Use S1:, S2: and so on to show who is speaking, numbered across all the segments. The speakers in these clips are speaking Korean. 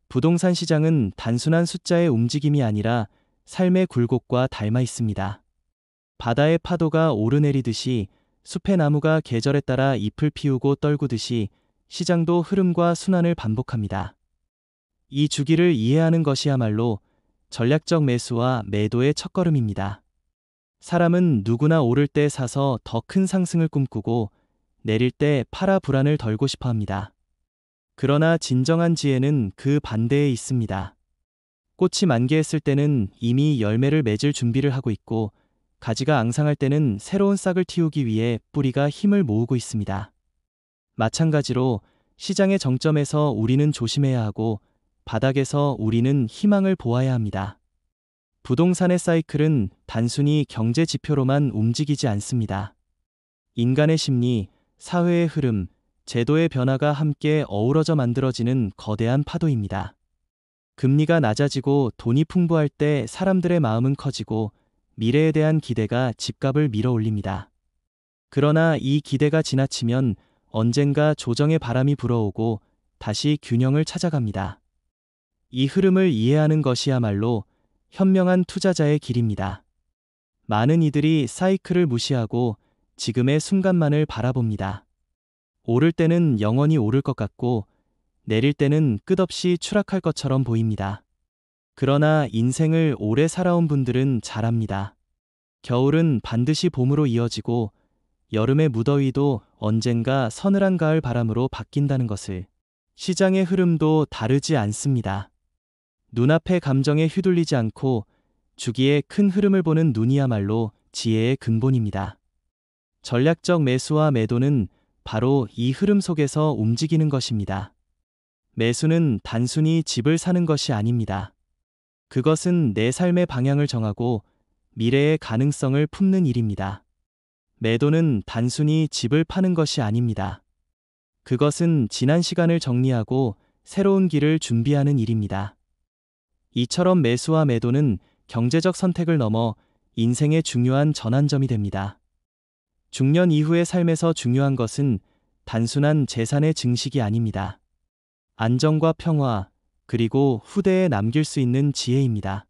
S1: 부동산 시장은 단순한 숫자의 움직임이 아니라 삶의 굴곡과 닮아 있습니다. 바다의 파도가 오르내리듯이 숲의 나무가 계절에 따라 잎을 피우고 떨구듯이 시장도 흐름과 순환을 반복합니다. 이 주기를 이해하는 것이야말로 전략적 매수와 매도의 첫걸음입니다. 사람은 누구나 오를 때 사서 더 큰 상승을 꿈꾸고 내릴 때 팔아 불안을 덜고 싶어 합니다. 그러나 진정한 지혜는 그 반대에 있습니다. 꽃이 만개했을 때는 이미 열매를 맺을 준비를 하고 있고, 가지가 앙상할 때는 새로운 싹을 틔우기 위해 뿌리가 힘을 모으고 있습니다. 마찬가지로 시장의 정점에서 우리는 조심해야 하고, 바닥에서 우리는 희망을 보아야 합니다. 부동산의 사이클은 단순히 경제 지표로만 움직이지 않습니다. 인간의 심리, 사회의 흐름, 제도의 변화가 함께 어우러져 만들어지는 거대한 파도입니다. 금리가 낮아지고 돈이 풍부할 때 사람들의 마음은 커지고 미래에 대한 기대가 집값을 밀어 올립니다. 그러나 이 기대가 지나치면 언젠가 조정의 바람이 불어오고 다시 균형을 찾아갑니다. 이 흐름을 이해하는 것이야말로 현명한 투자자의 길입니다. 많은 이들이 사이클을 무시하고 지금의 순간만을 바라봅니다. 오를 때는 영원히 오를 것 같고 내릴 때는 끝없이 추락할 것처럼 보입니다. 그러나 인생을 오래 살아온 분들은 잘 압니다. 겨울은 반드시 봄으로 이어지고 여름의 무더위도 언젠가 서늘한 가을 바람으로 바뀐다는 것을. 시장의 흐름도 다르지 않습니다. 눈앞의 감정에 휘둘리지 않고 주기의 큰 흐름을 보는 눈이야말로 지혜의 근본입니다. 전략적 매수와 매도는 바로 이 흐름 속에서 움직이는 것입니다. 매수는 단순히 집을 사는 것이 아닙니다. 그것은 내 삶의 방향을 정하고 미래의 가능성을 품는 일입니다. 매도는 단순히 집을 파는 것이 아닙니다. 그것은 지난 시간을 정리하고 새로운 길을 준비하는 일입니다. 이처럼 매수와 매도는 경제적 선택을 넘어 인생의 중요한 전환점이 됩니다. 중년 이후의 삶에서 중요한 것은 단순한 재산의 증식이 아닙니다. 안정과 평화, 그리고 후대에 남길 수 있는 지혜입니다.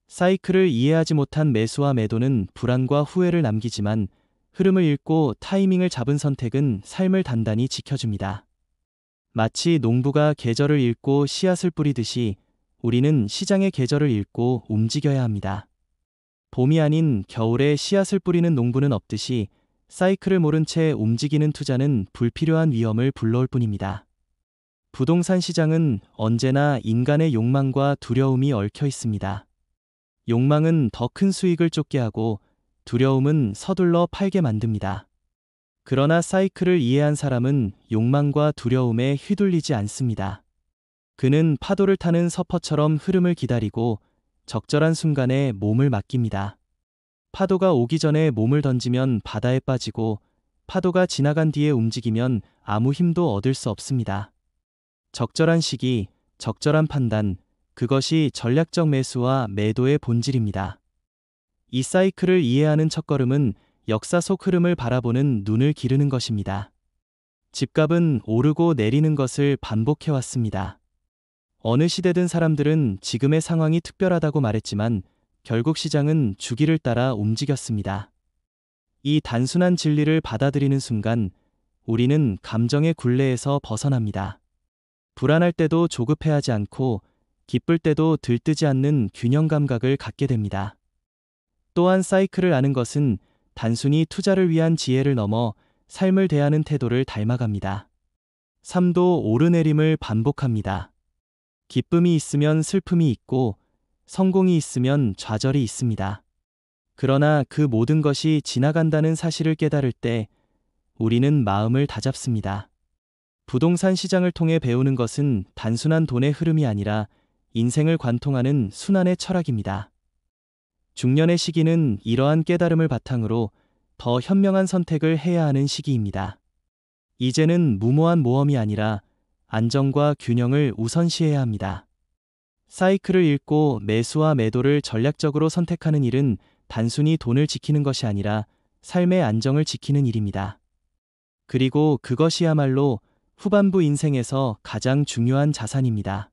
S1: 사이클을 이해하지 못한 매수와 매도는 불안과 후회를 남기지만 흐름을 읽고 타이밍을 잡은 선택은 삶을 단단히 지켜줍니다. 마치 농부가 계절을 읽고 씨앗을 뿌리듯이 우리는 시장의 계절을 읽고 움직여야 합니다. 봄이 아닌 겨울에 씨앗을 뿌리는 농부는 없듯이 사이클을 모른 채 움직이는 투자는 불필요한 위험을 불러올 뿐입니다. 부동산 시장은 언제나 인간의 욕망과 두려움이 얽혀 있습니다. 욕망은 더 큰 수익을 쫓게 하고 두려움은 서둘러 팔게 만듭니다. 그러나 사이클을 이해한 사람은 욕망과 두려움에 휘둘리지 않습니다. 그는 파도를 타는 서퍼처럼 흐름을 기다리고 적절한 순간에 몸을 맡깁니다. 파도가 오기 전에 몸을 던지면 바다에 빠지고 파도가 지나간 뒤에 움직이면 아무 힘도 얻을 수 없습니다. 적절한 시기, 적절한 판단, 그것이 전략적 매수와 매도의 본질입니다. 이 사이클을 이해하는 첫걸음은 역사 속 흐름을 바라보는 눈을 기르는 것입니다. 집값은 오르고 내리는 것을 반복해왔습니다. 어느 시대든 사람들은 지금의 상황이 특별하다고 말했지만 결국 시장은 주기를 따라 움직였습니다. 이 단순한 진리를 받아들이는 순간 우리는 감정의 굴레에서 벗어납니다. 불안할 때도 조급해하지 않고 기쁠 때도 들뜨지 않는 균형 감각을 갖게 됩니다. 또한 사이클을 아는 것은 단순히 투자를 위한 지혜를 넘어 삶을 대하는 태도를 닮아갑니다. 삶도 오르내림을 반복합니다. 기쁨이 있으면 슬픔이 있고 성공이 있으면 좌절이 있습니다. 그러나 그 모든 것이 지나간다는 사실을 깨달을 때 우리는 마음을 다잡습니다. 부동산 시장을 통해 배우는 것은 단순한 돈의 흐름이 아니라 인생을 관통하는 순환의 철학입니다. 중년의 시기는 이러한 깨달음을 바탕으로 더 현명한 선택을 해야 하는 시기입니다. 이제는 무모한 모험이 아니라 안정과 균형을 우선시해야 합니다. 사이클을 읽고 매수와 매도를 전략적으로 선택하는 일은 단순히 돈을 지키는 것이 아니라 삶의 안정을 지키는 일입니다. 그리고 그것이야말로 후반부 인생에서 가장 중요한 자산입니다.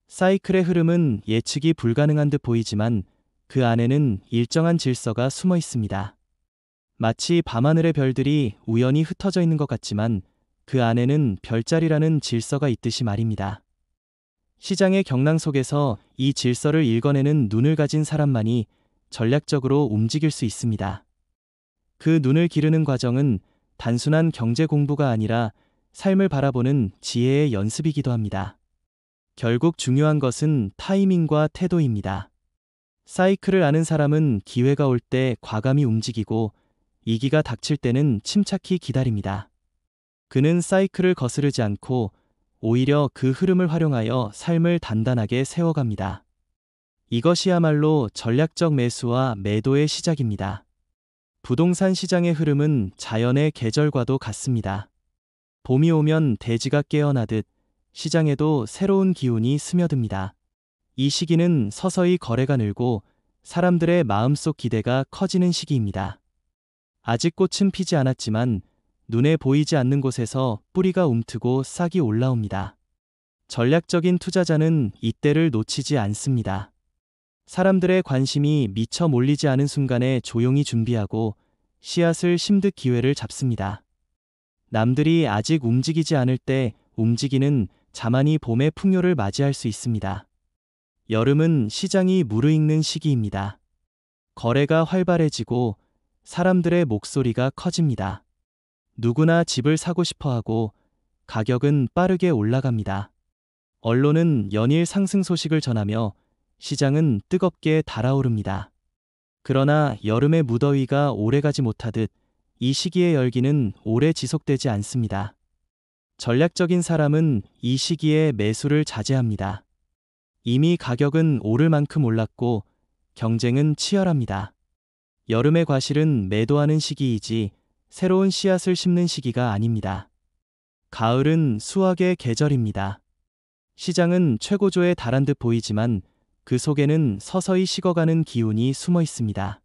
S1: 사이클의 흐름은 예측이 불가능한 듯 보이지만 그 안에는 일정한 질서가 숨어 있습니다. 마치 밤하늘의 별들이 우연히 흩어져 있는 것 같지만 그 안에는 별자리라는 질서가 있듯이 말입니다. 시장의 경랑 속에서 이 질서를 읽어내는 눈을 가진 사람만이 전략적으로 움직일 수 있습니다. 그 눈을 기르는 과정은 단순한 경제 공부가 아니라 삶을 바라보는 지혜의 연습이기도 합니다. 결국 중요한 것은 타이밍과 태도입니다. 사이클을 아는 사람은 기회가 올 때 과감히 움직이고 위기가 닥칠 때는 침착히 기다립니다. 그는 사이클을 거스르지 않고 오히려 그 흐름을 활용하여 삶을 단단하게 세워갑니다. 이것이야말로 전략적 매수와 매도의 시작입니다. 부동산 시장의 흐름은 자연의 계절과도 같습니다. 봄이 오면 대지가 깨어나듯 시장에도 새로운 기운이 스며듭니다. 이 시기는 서서히 거래가 늘고 사람들의 마음속 기대가 커지는 시기입니다. 아직 꽃은 피지 않았지만 눈에 보이지 않는 곳에서 뿌리가 움트고 싹이 올라옵니다. 전략적인 투자자는 이때를 놓치지 않습니다. 사람들의 관심이 미처 몰리지 않은 순간에 조용히 준비하고 씨앗을 심듯 기회를 잡습니다. 남들이 아직 움직이지 않을 때 움직이는 자만이 봄의 풍요를 맞이할 수 있습니다. 여름은 시장이 무르익는 시기입니다. 거래가 활발해지고 사람들의 목소리가 커집니다. 누구나 집을 사고 싶어 하고 가격은 빠르게 올라갑니다. 언론은 연일 상승 소식을 전하며 시장은 뜨겁게 달아오릅니다. 그러나 여름의 무더위가 오래가지 못하듯 이 시기의 열기는 오래 지속되지 않습니다. 전략적인 사람은 이 시기에 매수를 자제합니다. 이미 가격은 오를 만큼 올랐고 경쟁은 치열합니다. 여름의 과실은 매도하는 시기이지 새로운 씨앗을 심는 시기가 아닙니다. 가을은 수확의 계절입니다. 시장은 최고조에 달한 듯 보이지만 그 속에는 서서히 식어가는 기운이 숨어 있습니다.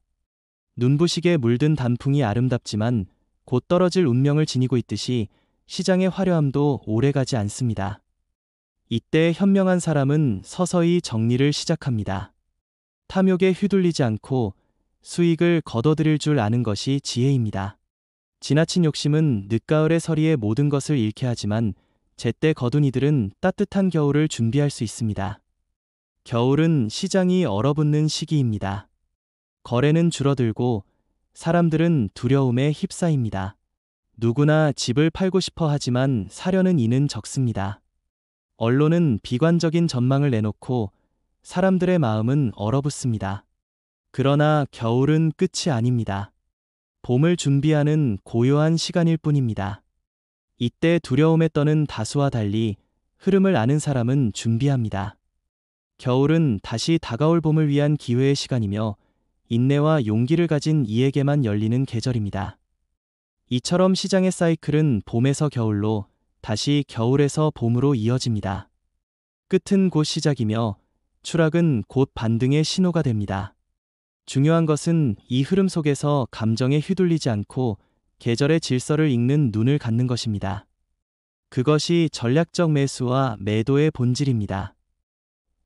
S1: 눈부시게 물든 단풍이 아름답지만 곧 떨어질 운명을 지니고 있듯이 시장의 화려함도 오래가지 않습니다. 이때 현명한 사람은 서서히 정리를 시작합니다. 탐욕에 휘둘리지 않고 수익을 거둬들일 줄 아는 것이 지혜입니다. 지나친 욕심은 늦가을의 서리에 모든 것을 잃게 하지만 제때 거둔 이들은 따뜻한 겨울을 준비할 수 있습니다. 겨울은 시장이 얼어붙는 시기입니다. 거래는 줄어들고 사람들은 두려움에 휩싸입니다. 누구나 집을 팔고 싶어 하지만 사려는 이는 적습니다. 언론은 비관적인 전망을 내놓고 사람들의 마음은 얼어붙습니다. 그러나 겨울은 끝이 아닙니다. 봄을 준비하는 고요한 시간일 뿐입니다. 이때 두려움에 떠는 다수와 달리 흐름을 아는 사람은 준비합니다. 겨울은 다시 다가올 봄을 위한 기회의 시간이며 인내와 용기를 가진 이에게만 열리는 계절입니다. 이처럼 시장의 사이클은 봄에서 겨울로 다시 겨울에서 봄으로 이어집니다. 끝은 곧 시작이며 추락은 곧 반등의 신호가 됩니다. 중요한 것은 이 흐름 속에서 감정에 휘둘리지 않고 계절의 질서를 읽는 눈을 갖는 것입니다. 그것이 전략적 매수와 매도의 본질입니다.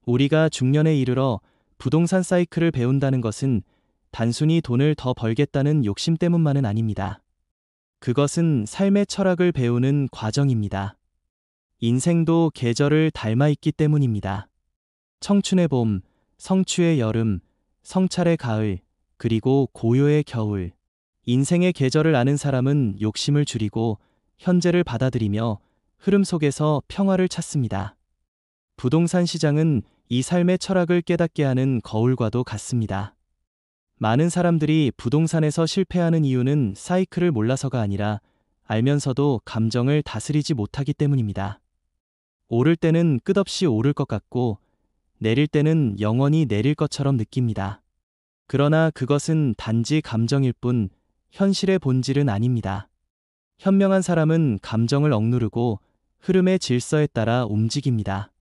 S1: 우리가 중년에 이르러 부동산 사이클을 배운다는 것은 단순히 돈을 더 벌겠다는 욕심 때문만은 아닙니다. 그것은 삶의 철학을 배우는 과정입니다. 인생도 계절을 닮아 있기 때문입니다. 청춘의 봄, 성취의 여름, 성찰의 가을, 그리고 고요의 겨울. 인생의 계절을 아는 사람은 욕심을 줄이고 현재를 받아들이며 흐름 속에서 평화를 찾습니다. 부동산 시장은 이 삶의 철학을 깨닫게 하는 거울과도 같습니다. 많은 사람들이 부동산에서 실패하는 이유는 사이클을 몰라서가 아니라 알면서도 감정을 다스리지 못하기 때문입니다. 오를 때는 끝없이 오를 것 같고 내릴 때는 영원히 내릴 것처럼 느낍니다. 그러나 그것은 단지 감정일 뿐 현실의 본질은 아닙니다. 현명한 사람은 감정을 억누르고 흐름의 질서에 따라 움직입니다.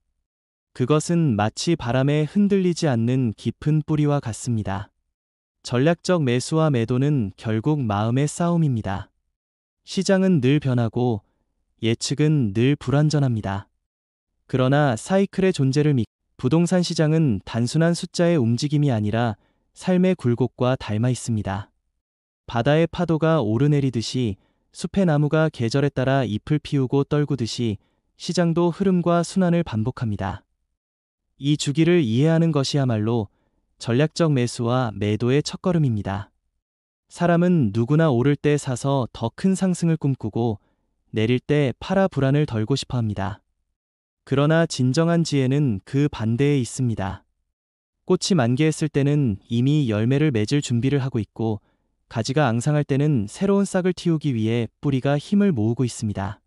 S1: 그것은 마치 바람에 흔들리지 않는 깊은 뿌리와 같습니다. 전략적 매수와 매도는 결국 마음의 싸움입니다. 시장은 늘 변하고 예측은 늘 불완전합니다. 그러나 사이클의 존재를 믿고 부동산 시장은 단순한 숫자의 움직임이 아니라 삶의 굴곡과 닮아 있습니다. 바다의 파도가 오르내리듯이 숲의 나무가 계절에 따라 잎을 피우고 떨구듯이 시장도 흐름과 순환을 반복합니다. 이 주기를 이해하는 것이야말로 전략적 매수와 매도의 첫걸음입니다. 사람은 누구나 오를 때 사서 더 큰 상승을 꿈꾸고 내릴 때 팔아 불안을 덜고 싶어 합니다. 그러나 진정한 지혜는 그 반대에 있습니다. 꽃이 만개했을 때는 이미 열매를 맺을 준비를 하고 있고, 가지가 앙상할 때는 새로운 싹을 틔우기 위해 뿌리가 힘을 모으고 있습니다.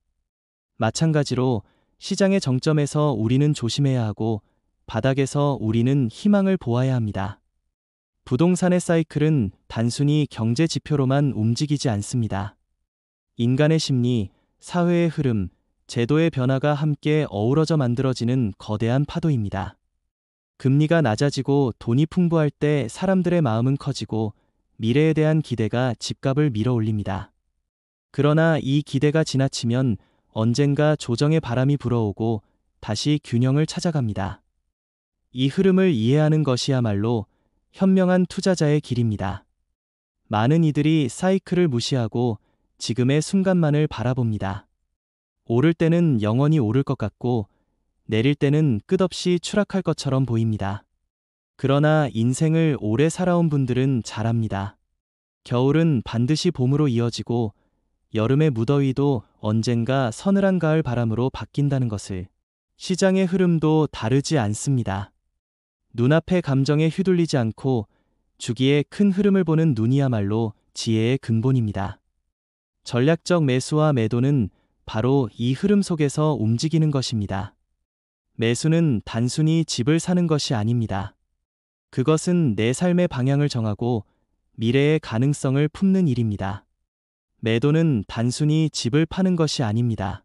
S1: 마찬가지로 시장의 정점에서 우리는 조심해야 하고, 바닥에서 우리는 희망을 보아야 합니다. 부동산의 사이클은 단순히 경제 지표로만 움직이지 않습니다. 인간의 심리, 사회의 흐름, 제도의 변화가 함께 어우러져 만들어지는 거대한 파도입니다. 금리가 낮아지고 돈이 풍부할 때 사람들의 마음은 커지고 미래에 대한 기대가 집값을 밀어올립니다. 그러나 이 기대가 지나치면 언젠가 조정의 바람이 불어오고 다시 균형을 찾아갑니다. 이 흐름을 이해하는 것이야말로 현명한 투자자의 길입니다. 많은 이들이 사이클을 무시하고 지금의 순간만을 바라봅니다. 오를 때는 영원히 오를 것 같고 내릴 때는 끝없이 추락할 것처럼 보입니다. 그러나 인생을 오래 살아온 분들은 잘 압니다. 겨울은 반드시 봄으로 이어지고 여름의 무더위도 언젠가 서늘한 가을 바람으로 바뀐다는 것을. 시장의 흐름도 다르지 않습니다. 눈앞의 감정에 휘둘리지 않고 주기의 큰 흐름을 보는 눈이야말로 지혜의 근본입니다. 전략적 매수와 매도는 바로 이 흐름 속에서 움직이는 것입니다. 매수는 단순히 집을 사는 것이 아닙니다. 그것은 내 삶의 방향을 정하고 미래의 가능성을 품는 일입니다. 매도는 단순히 집을 파는 것이 아닙니다.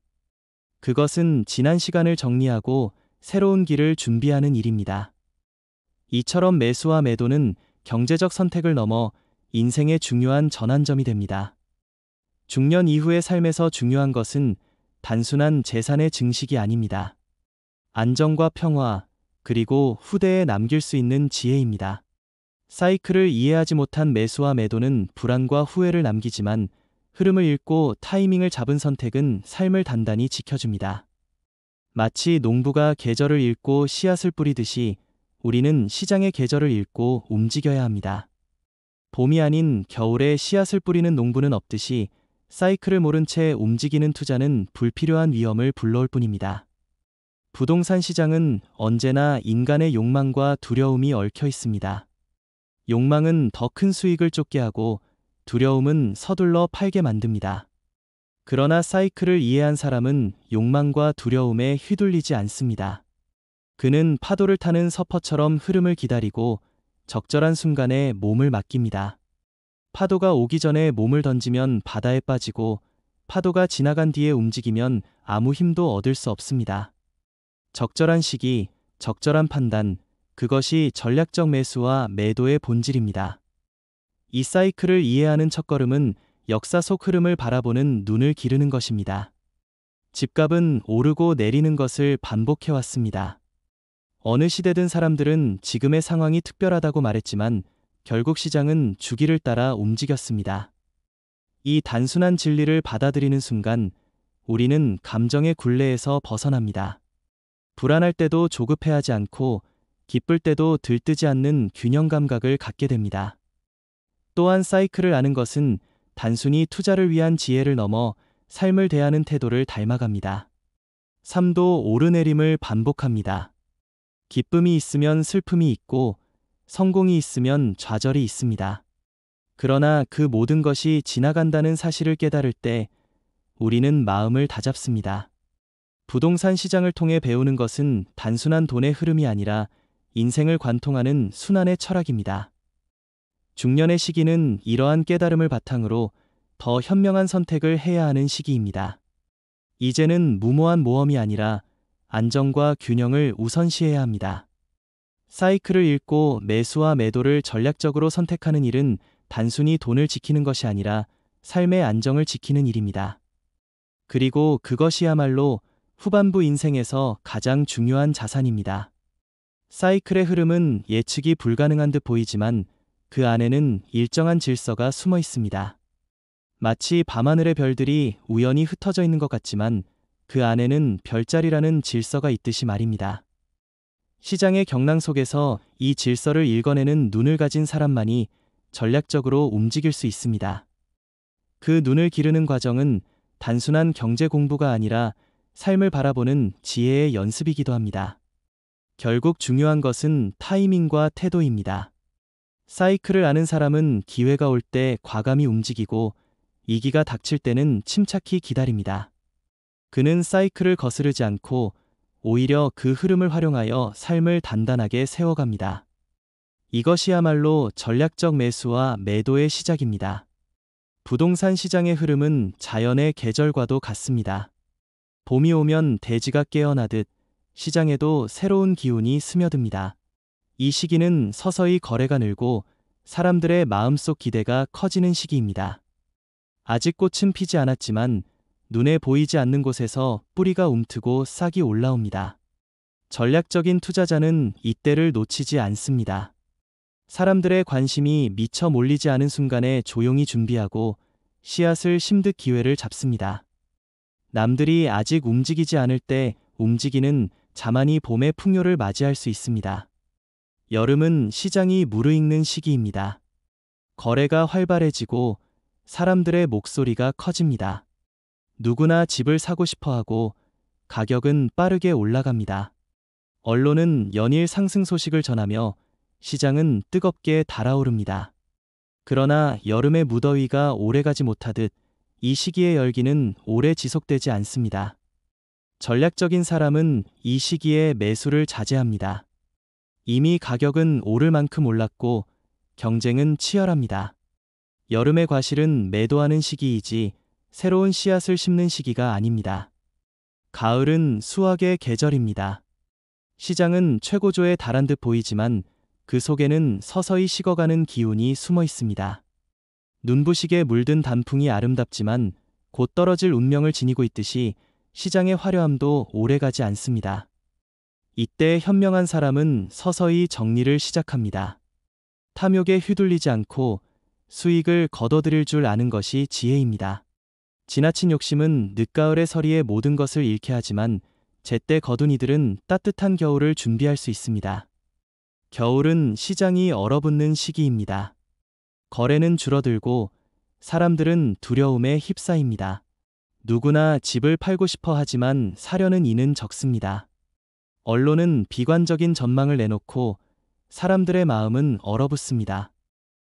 S1: 그것은 지난 시간을 정리하고 새로운 길을 준비하는 일입니다. 이처럼 매수와 매도는 경제적 선택을 넘어 인생의 중요한 전환점이 됩니다. 중년 이후의 삶에서 중요한 것은 단순한 재산의 증식이 아닙니다. 안정과 평화, 그리고 후대에 남길 수 있는 지혜입니다. 사이클을 이해하지 못한 매수와 매도는 불안과 후회를 남기지만 흐름을 읽고 타이밍을 잡은 선택은 삶을 단단히 지켜줍니다. 마치 농부가 계절을 읽고 씨앗을 뿌리듯이 우리는 시장의 계절을 읽고 움직여야 합니다. 봄이 아닌 겨울에 씨앗을 뿌리는 농부는 없듯이 사이클을 모른 채 움직이는 투자는 불필요한 위험을 불러올 뿐입니다. 부동산 시장은 언제나 인간의 욕망과 두려움이 얽혀 있습니다. 욕망은 더 큰 수익을 쫓게 하고 두려움은 서둘러 팔게 만듭니다. 그러나 사이클을 이해한 사람은 욕망과 두려움에 휘둘리지 않습니다. 그는 파도를 타는 서퍼처럼 흐름을 기다리고 적절한 순간에 몸을 맡깁니다. 파도가 오기 전에 몸을 던지면 바다에 빠지고 파도가 지나간 뒤에 움직이면 아무 힘도 얻을 수 없습니다. 적절한 시기, 적절한 판단, 그것이 전략적 매수와 매도의 본질입니다. 이 사이클을 이해하는 첫걸음은 역사 속 흐름을 바라보는 눈을 기르는 것입니다. 집값은 오르고 내리는 것을 반복해왔습니다. 어느 시대든 사람들은 지금의 상황이 특별하다고 말했지만 결국 시장은 주기를 따라 움직였습니다. 이 단순한 진리를 받아들이는 순간 우리는 감정의 굴레에서 벗어납니다. 불안할 때도 조급해하지 않고 기쁠 때도 들뜨지 않는 균형 감각을 갖게 됩니다. 또한 사이클을 아는 것은 단순히 투자를 위한 지혜를 넘어 삶을 대하는 태도를 닮아갑니다. 삶도 오르내림을 반복합니다. 기쁨이 있으면 슬픔이 있고 성공이 있으면 좌절이 있습니다. 그러나 그 모든 것이 지나간다는 사실을 깨달을 때 우리는 마음을 다잡습니다. 부동산 시장을 통해 배우는 것은 단순한 돈의 흐름이 아니라 인생을 관통하는 순환의 철학입니다. 중년의 시기는 이러한 깨달음을 바탕으로 더 현명한 선택을 해야 하는 시기입니다. 이제는 무모한 모험이 아니라 안정과 균형을 우선시해야 합니다. 사이클을 읽고 매수와 매도를 전략적으로 선택하는 일은 단순히 돈을 지키는 것이 아니라 삶의 안정을 지키는 일입니다. 그리고 그것이야말로 후반부 인생에서 가장 중요한 자산입니다. 사이클의 흐름은 예측이 불가능한 듯 보이지만 그 안에는 일정한 질서가 숨어 있습니다. 마치 밤하늘의 별들이 우연히 흩어져 있는 것 같지만 그 안에는 별자리라는 질서가 있듯이 말입니다. 시장의 경랑 속에서 이 질서를 읽어내는 눈을 가진 사람만이 전략적으로 움직일 수 있습니다. 그 눈을 기르는 과정은 단순한 경제 공부가 아니라 삶을 바라보는 지혜의 연습이기도 합니다. 결국 중요한 것은 타이밍과 태도입니다. 사이클을 아는 사람은 기회가 올 때 과감히 움직이고 위기가 닥칠 때는 침착히 기다립니다. 그는 사이클을 거스르지 않고 오히려 그 흐름을 활용하여 삶을 단단하게 세워갑니다. 이것이야말로 전략적 매수와 매도의 시작입니다. 부동산 시장의 흐름은 자연의 계절과도 같습니다. 봄이 오면 대지가 깨어나듯 시장에도 새로운 기운이 스며듭니다. 이 시기는 서서히 거래가 늘고 사람들의 마음속 기대가 커지는 시기입니다. 아직 꽃은 피지 않았지만 눈에 보이지 않는 곳에서 뿌리가 움트고 싹이 올라옵니다. 전략적인 투자자는 이때를 놓치지 않습니다. 사람들의 관심이 미처 몰리지 않은 순간에 조용히 준비하고 씨앗을 심듯 기회를 잡습니다. 남들이 아직 움직이지 않을 때 움직이는 자만이 봄의 풍요를 맞이할 수 있습니다. 여름은 시장이 무르익는 시기입니다. 거래가 활발해지고 사람들의 목소리가 커집니다. 누구나 집을 사고 싶어 하고 가격은 빠르게 올라갑니다. 언론은 연일 상승 소식을 전하며 시장은 뜨겁게 달아오릅니다. 그러나 여름의 무더위가 오래가지 못하듯 이 시기의 열기는 오래 지속되지 않습니다. 전략적인 사람은 이 시기에 매수를 자제합니다. 이미 가격은 오를 만큼 올랐고 경쟁은 치열합니다. 여름의 과실은 매도하는 시기이지 새로운 씨앗을 심는 시기가 아닙니다. 가을은 수확의 계절입니다. 시장은 최고조에 달한 듯 보이지만 그 속에는 서서히 식어가는 기운이 숨어 있습니다. 눈부시게 물든 단풍이 아름답지만 곧 떨어질 운명을 지니고 있듯이 시장의 화려함도 오래가지 않습니다. 이때 현명한 사람은 서서히 정리를 시작합니다. 탐욕에 휘둘리지 않고 수익을 거둬들일 줄 아는 것이 지혜입니다. 지나친 욕심은 늦가을의 서리에 모든 것을 잃게 하지만 제때 거둔 이들은 따뜻한 겨울을 준비할 수 있습니다. 겨울은 시장이 얼어붙는 시기입니다. 거래는 줄어들고 사람들은 두려움에 휩싸입니다. 누구나 집을 팔고 싶어 하지만 사려는 이는 적습니다. 언론은 비관적인 전망을 내놓고 사람들의 마음은 얼어붙습니다.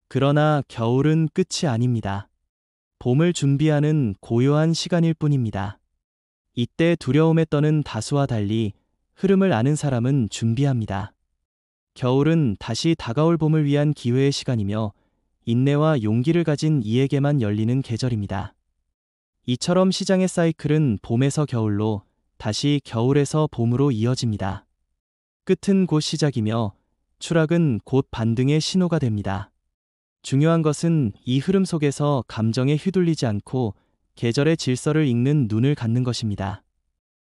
S1: 그러나 겨울은 끝이 아닙니다. 봄을 준비하는 고요한 시간일 뿐입니다. 이때 두려움에 떠는 다수와 달리 흐름을 아는 사람은 준비합니다. 겨울은 다시 다가올 봄을 위한 기회의 시간이며 인내와 용기를 가진 이에게만 열리는 계절입니다. 이처럼 시장의 사이클은 봄에서 겨울로 다시 겨울에서 봄으로 이어집니다. 끝은 곧 시작이며 추락은 곧 반등의 신호가 됩니다. 중요한 것은 이 흐름 속에서 감정에 휘둘리지 않고 계절의 질서를 읽는 눈을 갖는 것입니다.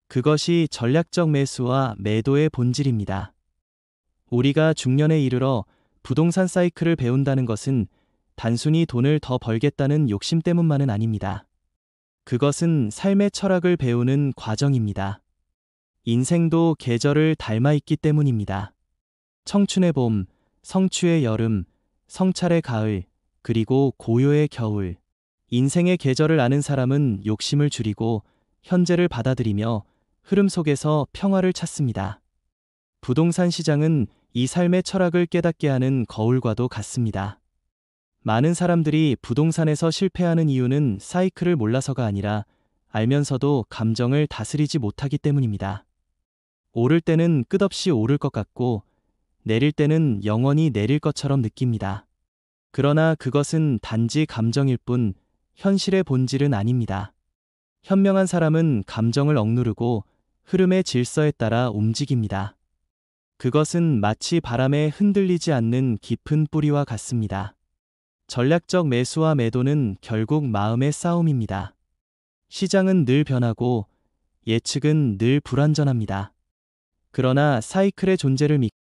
S1: 그것이 전략적 매수와 매도의 본질입니다. 우리가 중년에 이르러 부동산 사이클을 배운다는 것은 단순히 돈을 더 벌겠다는 욕심 때문만은 아닙니다. 그것은 삶의 철학을 배우는 과정입니다. 인생도 계절을 닮아 있기 때문입니다. 청춘의 봄, 성취의 여름, 성찰의 가을, 그리고 고요의 겨울. 인생의 계절을 아는 사람은 욕심을 줄이고 현재를 받아들이며 흐름 속에서 평화를 찾습니다. 부동산 시장은 이 삶의 철학을 깨닫게 하는 거울과도 같습니다. 많은 사람들이 부동산에서 실패하는 이유는 사이클을 몰라서가 아니라 알면서도 감정을 다스리지 못하기 때문입니다. 오를 때는 끝없이 오를 것 같고 내릴 때는 영원히 내릴 것처럼 느낍니다. 그러나 그것은 단지 감정일 뿐 현실의 본질은 아닙니다. 현명한 사람은 감정을 억누르고 흐름의 질서에 따라 움직입니다. 그것은 마치 바람에 흔들리지 않는 깊은 뿌리와 같습니다. 전략적 매수와 매도는 결국 마음의 싸움입니다. 시장은 늘 변하고 예측은 늘 불완전합니다. 그러나 사이클의 존재를 믿고